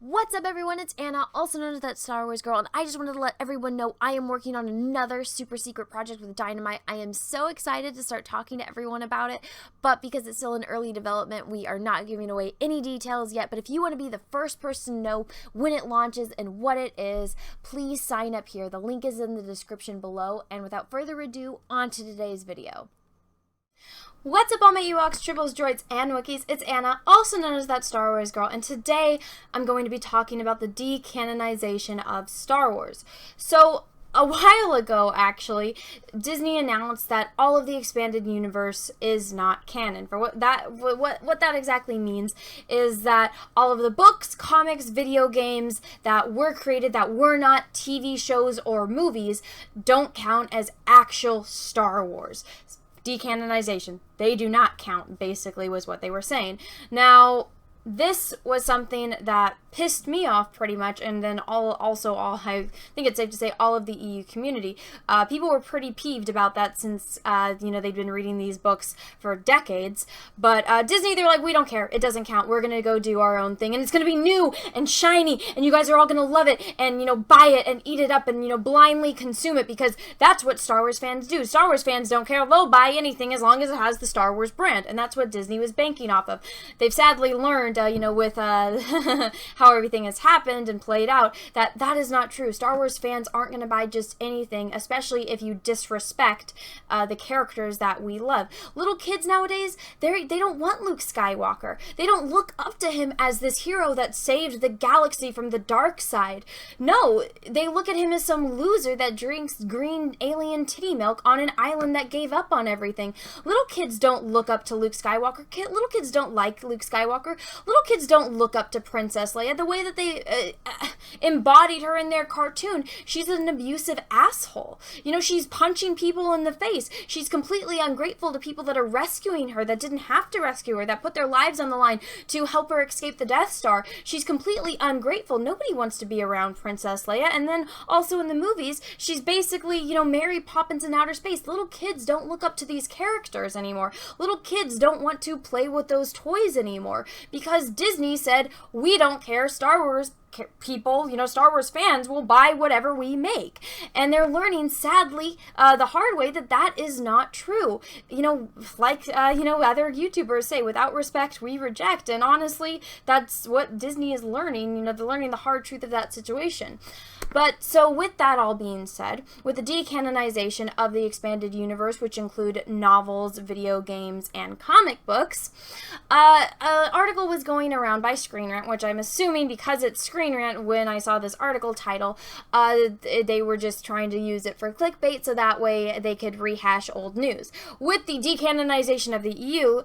What's up, everyone? It's Anna, also known as that Star Wars girl, and I just wanted to let everyone know I am working on another super secret project with Dynamite. I am so excited to start talking to everyone about it, but because it's still in early development, we are not giving away any details yet. But if you want to be the first person to know when it launches and what it is, please sign up here. The link is in the description below, and without further ado, on to today's video. What's up, all my Ewoks, Tribbles, Droids, and Wookiees? It's Anna, also known as that Star Wars girl, and today I'm going to be talking about the decanonization of Star Wars. So, a while ago, actually, Disney announced that all of the expanded universe is not canon. For what that exactly means is that all of the books, comics, video games that were created that were not TV shows or movies don't count as actual Star Wars. Decanonization. They do not count, basically, was what they were saying. Now, this was something that pissed me off pretty much, and then I think it's safe to say all of the EU community. People were pretty peeved about that since, they've been reading these books for decades. But Disney, they're like, we don't care. It doesn't count. We're going to go do our own thing, and it's going to be new and shiny, and you guys are all going to love it, and, buy it and eat it up and, blindly consume it, because that's what Star Wars fans do. Star Wars fans don't care. They'll buy anything as long as it has the Star Wars brand, and that's what Disney was banking off of. They've sadly learned, with how everything has happened and played out, that is not true. Star Wars fans aren't going to buy just anything, especially if you disrespect the characters that we love. Little kids nowadays, they don't want Luke Skywalker. They don't look up to him as this hero that saved the galaxy from the dark side. No, they look at him as some loser that drinks green alien titty milk on an island that gave up on everything. Little kids don't look up to Luke Skywalker. Little kids don't like Luke Skywalker. Little kids don't look up to Princess Leia the way that they embodied her in their cartoon. She's an abusive asshole. She's punching people in the face. She's completely ungrateful to people that are rescuing her, that didn't have to rescue her, that put their lives on the line to help her escape the Death Star. She's completely ungrateful. Nobody wants to be around Princess Leia. And then also in the movies, she's basically, Mary Poppins in outer space. Little kids don't look up to these characters anymore. Little kids don't want to play with those toys anymore because Disney said, we don't care, Star Wars people, Star Wars fans will buy whatever we make. And they're learning, sadly, the hard way that is not true. Other YouTubers say, without respect, we reject. And honestly, that's what Disney is learning, they're learning the hard truth of that situation. But, so with that all being said, with the decanonization of the expanded universe, which include novels, video games, and comic books, an article was going around by Screen Rant, which I'm assuming because it's Screen Rant, when I saw this article title, they were just trying to use it for clickbait so that way they could rehash old news. With the decanonization of the EU,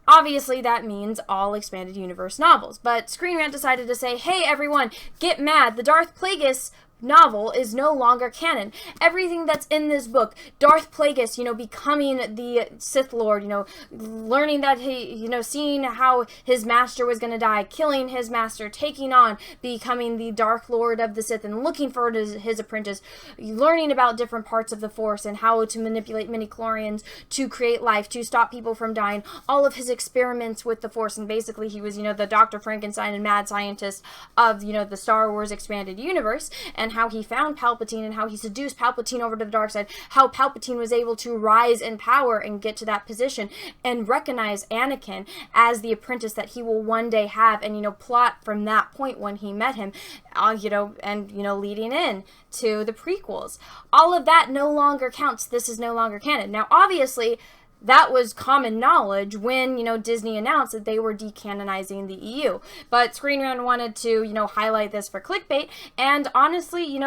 obviously, that means all expanded universe novels. But Screen Rant decided to say, hey, everyone, get mad. The Darth Plagueis novel is no longer canon. Everything that's in this book, Darth Plagueis, becoming the Sith Lord, learning that he, seeing how his master was going to die, killing his master, taking on, becoming the Dark Lord of the Sith, and looking for his apprentice, learning about different parts of the Force and how to manipulate midi-chlorians to create life, to stop people from dying, all of his experiments with the Force, and basically he was, the Dr. Frankenstein and mad scientist of, the Star Wars expanded universe, and how he found Palpatine and how he seduced Palpatine over to the dark side, how Palpatine was able to rise in power and get to that position and recognize Anakin as the apprentice that he will one day have, and plot from that point when he met him, leading in to the prequels. All of that no longer counts. This is no longer canon. Now, obviously, that was common knowledge when, Disney announced that they were decanonizing the EU. But Screen Rant wanted to, highlight this for clickbait. And honestly,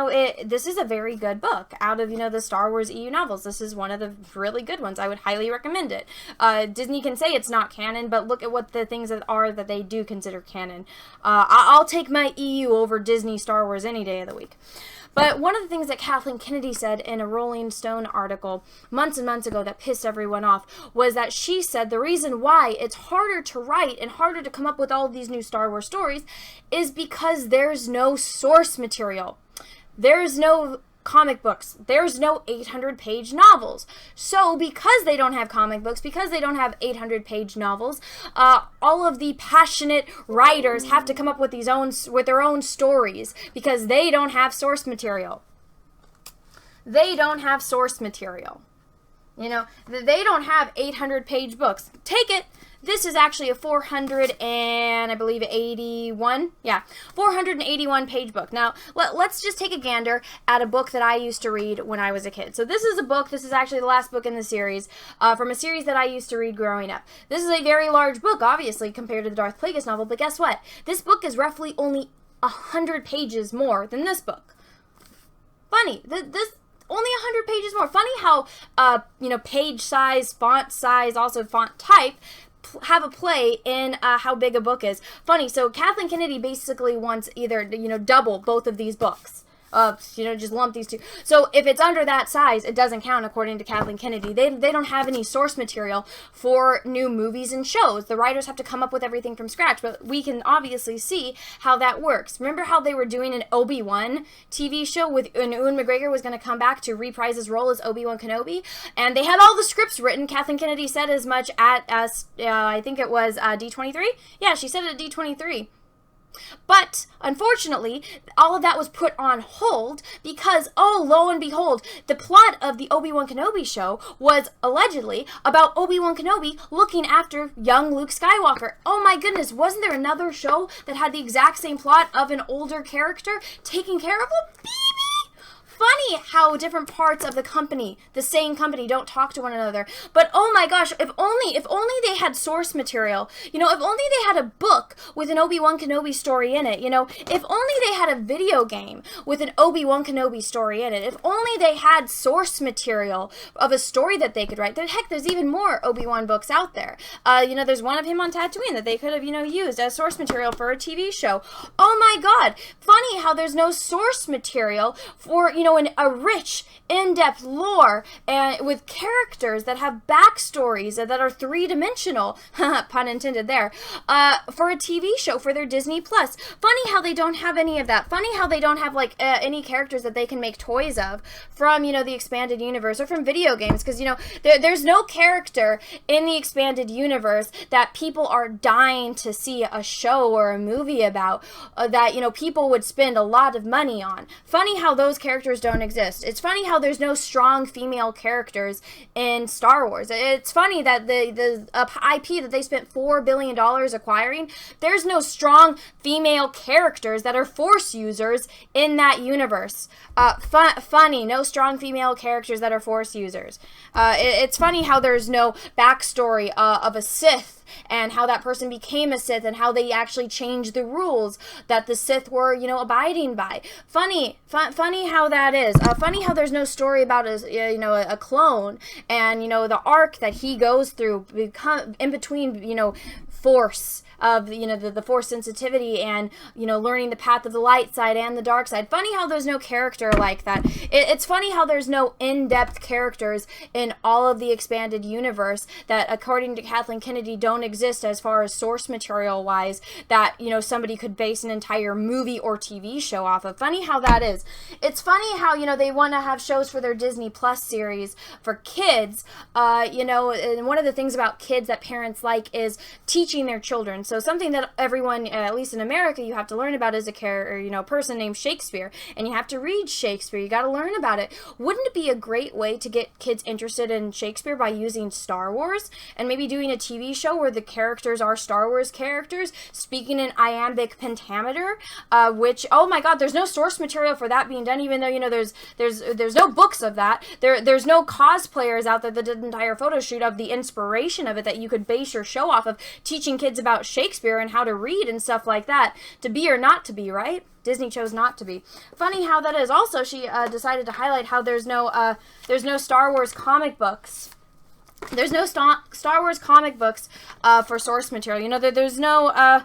this is a very good book out of, the Star Wars EU novels. This is one of the really good ones. I would highly recommend it. Disney can say it's not canon, but look at what the things that they do consider canon. I'll take my EU over Disney Star Wars any day of the week. But one of the things that Kathleen Kennedy said in a Rolling Stone article months and months ago that pissed everyone off was that she said the reason why it's harder to write and harder to come up with all of these new Star Wars stories is because there's no source material. There's no comic books. There's no 800-page novels. So because they don't have comic books, because they don't have 800-page novels, all of the passionate writers have to come up with their own stories because they don't have source material. They don't have source material. You know, they don't have 800-page books. Take it. This is actually a 481-page book. Now, let's just take a gander at a book that I used to read when I was a kid. So this is a book, this is actually the last book in the series, from a series that I used to read growing up. This is a very large book, obviously, compared to the Darth Plagueis novel, but guess what? This book is roughly only 100 pages more than this book. Funny, this only 100 pages more. Funny how, page size, font size, also font type, have a play in how big a book is. Funny, so Kathleen Kennedy basically wants either, double both of these books. Just lump these two. So if it's under that size, it doesn't count according to Kathleen Kennedy. They don't have any source material for new movies and shows. The writers have to come up with everything from scratch, but we can obviously see how that works. Remember how they were doing an Obi-Wan TV show when Ewan McGregor was going to come back to reprise his role as Obi-Wan Kenobi? And they had all the scripts written. Kathleen Kennedy said as much at, I think it was D23? Yeah, she said it at D23. But, unfortunately, all of that was put on hold because, lo and behold, the plot of the Obi-Wan Kenobi show was allegedly about Obi-Wan Kenobi looking after young Luke Skywalker. Oh my goodness, wasn't there another show that had the exact same plot of an older character taking care of a baby? Funny how different parts of the same company, don't talk to one another. But oh my gosh, if only they had source material. If only they had a book with an Obi-Wan Kenobi story in it. If only they had a video game with an Obi-Wan Kenobi story in it. If only they had source material of a story that they could write. Heck, there's even more Obi-Wan books out there. There's one of him on Tatooine that they could have, used as source material for a TV show. Oh my God, funny how there's no source material for, a rich, in-depth lore and with characters that have backstories that are three-dimensional, pun intended there, for a TV show for their Disney Plus. Funny how they don't have any of that. Funny how they don't have any characters that they can make toys of from the expanded universe or from video games, because there's no character in the expanded universe that people are dying to see a show or a movie about that people would spend a lot of money on. Funny how those characters don't exist. It's funny how there's no strong female characters in Star Wars. It's funny that the IP that they spent $4 billion acquiring, there's no strong female characters that are Force users in that universe. Funny, no strong female characters that are Force users. It's funny how there's no backstory of a Sith and how that person became a Sith and how they actually changed the rules that the Sith were, abiding by. Funny how that is. Funny how there's no story about a clone and, the arc that he goes through in between, Force of the Force sensitivity and learning the path of the light side and the dark side. Funny how there's no character like that. It's funny how there's no in-depth characters in all of the expanded universe that, according to Kathleen Kennedy, don't exist as far as source material wise that somebody could base an entire movie or TV show off of. Funny how that is. It's funny how they want to have shows for their Disney Plus series for kids. And one of the things about kids that parents like is teaching their children. So something that everyone, at least in America, you have to learn about is a person named Shakespeare, and you have to read Shakespeare. You got to learn about it. Wouldn't it be a great way to get kids interested in Shakespeare by using Star Wars and maybe doing a TV show where the characters are Star Wars characters speaking in iambic pentameter? Which, oh my God, there's no source material for that being done. Even though there's no books of that. There's no cosplayers out there that did an entire photo shoot of the inspiration of it that you could base your show off of, teaching kids about Shakespeare and how to read and stuff like that, to be or not to be, right? Disney chose not to be. Funny how that is. Also, she decided to highlight how there's no Star Wars comic books. There's no Star Wars comic books for source material. There's no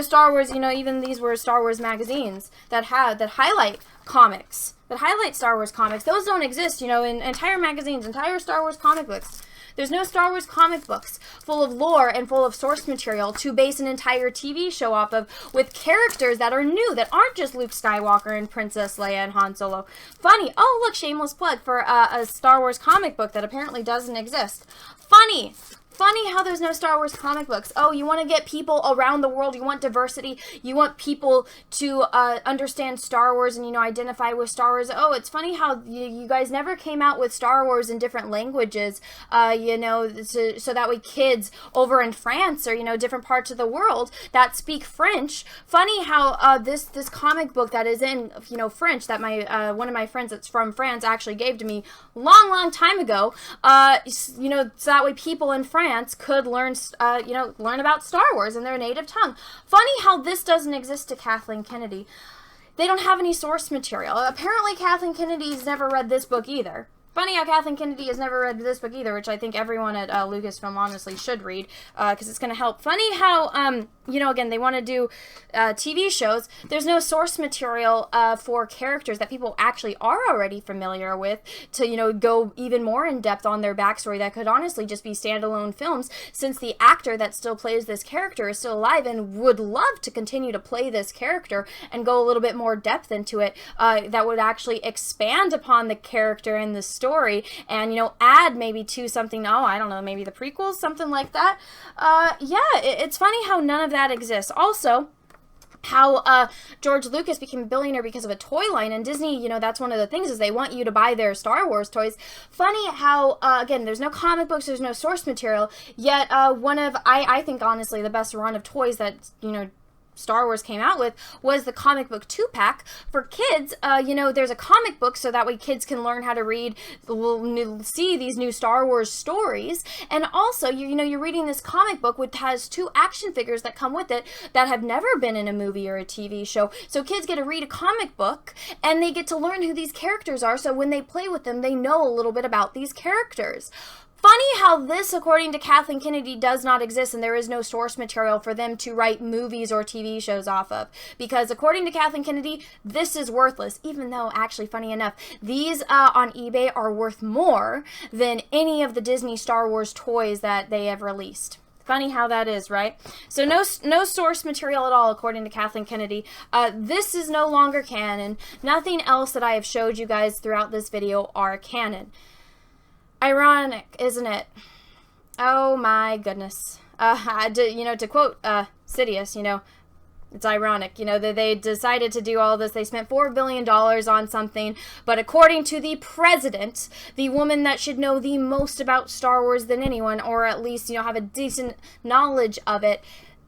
Star Wars. Even these were Star Wars magazines that highlight comics, that highlight Star Wars comics. Those don't exist. In entire magazines, entire Star Wars comic books. There's no Star Wars comic books full of lore and full of source material to base an entire TV show off of, with characters that are new, that aren't just Luke Skywalker and Princess Leia and Han Solo. Funny. Oh, look, shameless plug for a Star Wars comic book that apparently doesn't exist. Funny. Funny how there's no Star Wars comic books. Oh, you want to get people around the world. You want diversity. You want people to understand Star Wars and, identify with Star Wars. Oh, it's funny how you guys never came out with Star Wars in different languages, so that way kids over in France or, different parts of the world that speak French. Funny how this comic book that is in, French that my one of my friends that's from France actually gave to me long time ago, so that way people in France could learn about Star Wars in their native tongue. Funny how this doesn't exist to Kathleen Kennedy. They don't have any source material. Apparently Kathleen Kennedy's never read this book either. Funny how Kathleen Kennedy has never read this book either, which I think everyone at Lucasfilm honestly should read, because it's going to help. Funny how, again, they want to do TV shows. There's no source material for characters that people actually are already familiar with to, go even more in depth on their backstory that could honestly just be standalone films, since the actor that still plays this character is still alive and would love to continue to play this character and go a little bit more depth into it, that would actually expand upon the character and the story and, add maybe to something, I don't know, maybe the prequels, something like that. It's funny how none of that exists. Also, how George Lucas became a billionaire because of a toy line, and Disney, that's one of the things is they want you to buy their Star Wars toys. Funny how, again, there's no comic books, there's no source material, yet one of, I think, honestly, the best run of toys that, Star Wars came out with was the comic book 2-pack for kids. There's a comic book so that way kids can learn how to read, see these new Star Wars stories, and also you're reading this comic book which has 2 action figures that come with it that have never been in a movie or a TV show. So kids get to read a comic book and they get to learn who these characters are, so when they play with them they know a little bit about these characters. Funny how this, according to Kathleen Kennedy, does not exist, and there is no source material for them to write movies or TV shows off of. Because according to Kathleen Kennedy, this is worthless, even though, actually, funny enough, these on eBay are worth more than any of the Disney Star Wars toys that they have released. Funny how that is, right? So no source material at all, according to Kathleen Kennedy. This is no longer canon. Nothing else that I have showed you guys throughout this video are canon. Ironic, isn't it? Oh my goodness. To quote Sidious, it's ironic, that they decided to do all this. They spent $4 billion on something, but according to the president, the woman that should know the most about Star Wars than anyone, or at least, have a decent knowledge of it,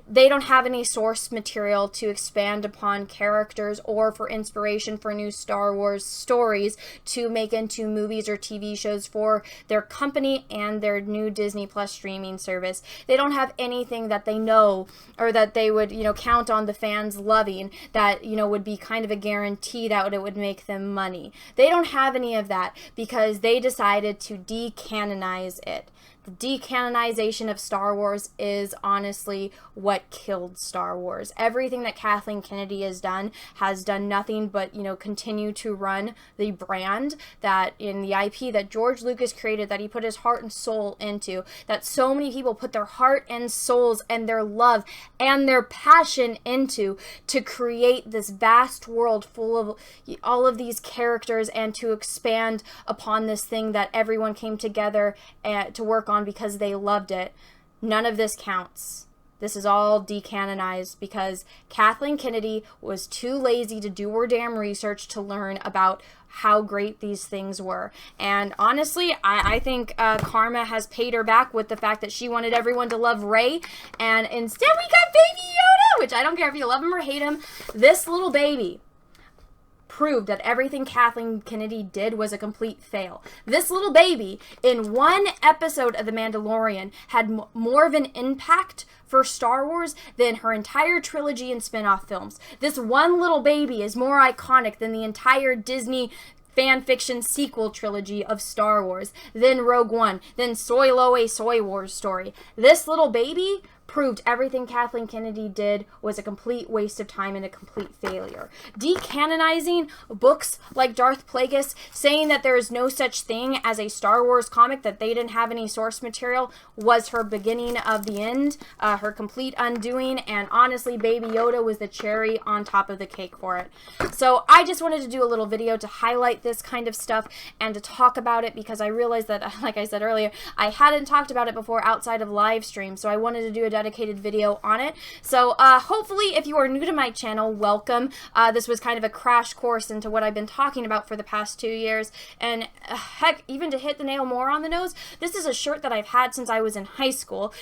they don't have any source material to expand upon characters or for inspiration for new Star Wars stories to make into movies or TV shows for their company and their new Disney Plus streaming service. They don't have anything that they know or that they would, count on the fans loving that, would be kind of a guarantee that it would make them money. They don't have any of that because they decided to decanonize it. The decanonization of Star Wars is honestly what killed Star Wars. Everything that Kathleen Kennedy has done nothing but, continue to run the brand that in the IP that George Lucas created, that he put his heart and soul into, that so many people put their heart and souls and their love and their passion into to create this vast world full of all of these characters and to expand upon this thing that everyone came together to work on because they loved it. None of this counts. This is all decanonized because Kathleen Kennedy was too lazy to do her damn research to learn about how great these things were. And honestly, I think karma has paid her back with the fact that she wanted everyone to love Rey, and instead we got Baby Yoda, which I don't care if you love him or hate him. This little baby proved that everything Kathleen Kennedy did was a complete fail. This little baby, in one episode of The Mandalorian, had more of an impact for Star Wars than her entire trilogy and spin-off films. This one little baby is more iconic than the entire Disney fan fiction sequel trilogy of Star Wars, then Rogue One, then Solo: A Soy Wars story. This little baby proved everything Kathleen Kennedy did was a complete waste of time and a complete failure. Decanonizing books like Darth Plagueis, saying that there is no such thing as a Star Wars comic, that they didn't have any source material, was her beginning of the end, her complete undoing, and honestly, Baby Yoda was the cherry on top of the cake for it. So I just wanted to do a little video to highlight this kind of stuff and to talk about it, because I realized that, like I said earlier, I hadn't talked about it before outside of live stream, so I wanted to do a dedicated video on it. So hopefully, if you are new to my channel, welcome. This was kind of a crash course into what I've been talking about for the past 2 years, and heck, even to hit the nail more on the nose, this is a shirt that I've had since I was in high school.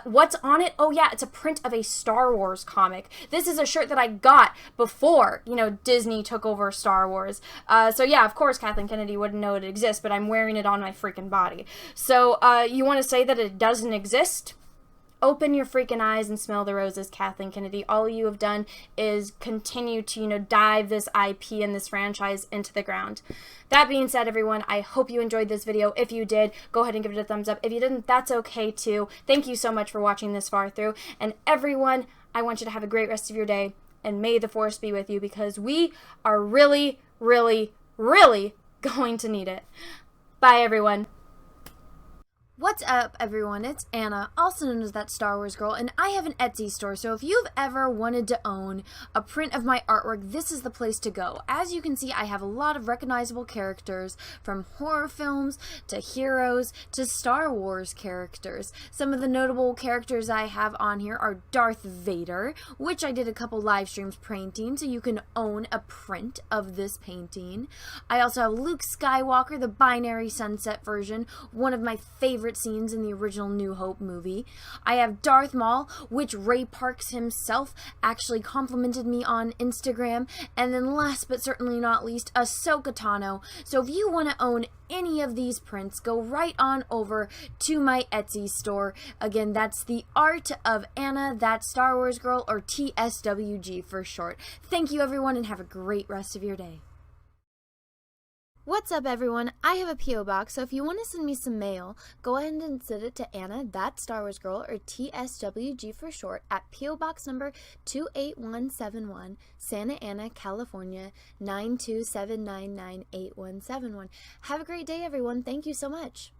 What's on it? Oh yeah, it's a print of a Star Wars comic. This is a shirt that I got before, you know, Disney took over Star Wars. So yeah, of course Kathleen Kennedy wouldn't know it exists, but I'm wearing it on my freaking body. So you want to say that it doesn't exist? Open your freaking eyes and smell the roses, Kathleen Kennedy. All you have done is continue to, you know, dive this IP and this franchise into the ground. That being said, everyone, I hope you enjoyed this video. If you did, go ahead and give it a thumbs up. If you didn't, that's okay too. Thank you so much for watching this far through. And everyone, I want you to have a great rest of your day, and may the Force be with you, because we are really, really, really going to need it. Bye, everyone. What's up, everyone? It's Anna, also known as That Star Wars Girl, and I have an Etsy store, so if you've ever wanted to own a print of my artwork, this is the place to go. As you can see, I have a lot of recognizable characters, from horror films to heroes to Star Wars characters. Some of the notable characters I have on here are Darth Vader, which I did a couple live streams painting, so you can own a print of this painting. I also have Luke Skywalker, the binary sunset version, one of my favorite scenes in the original New Hope movie. I have Darth Maul, which Ray Parks himself actually complimented me on Instagram. And then last but certainly not least, Ahsoka Tano. So if you want to own any of these prints, go right on over to my Etsy store. Again, that's the Art of Anna, That Star Wars Girl, or TSWG for short. Thank you, everyone, and have a great rest of your day. What's up, everyone? I have a P.O. box, so if you want to send me some mail, go ahead and send it to Anna, That Star Wars Girl, or TSWG for short, at P.O. Box number 28171, Santa Ana, California, 927998171. Have a great day, everyone. Thank you so much.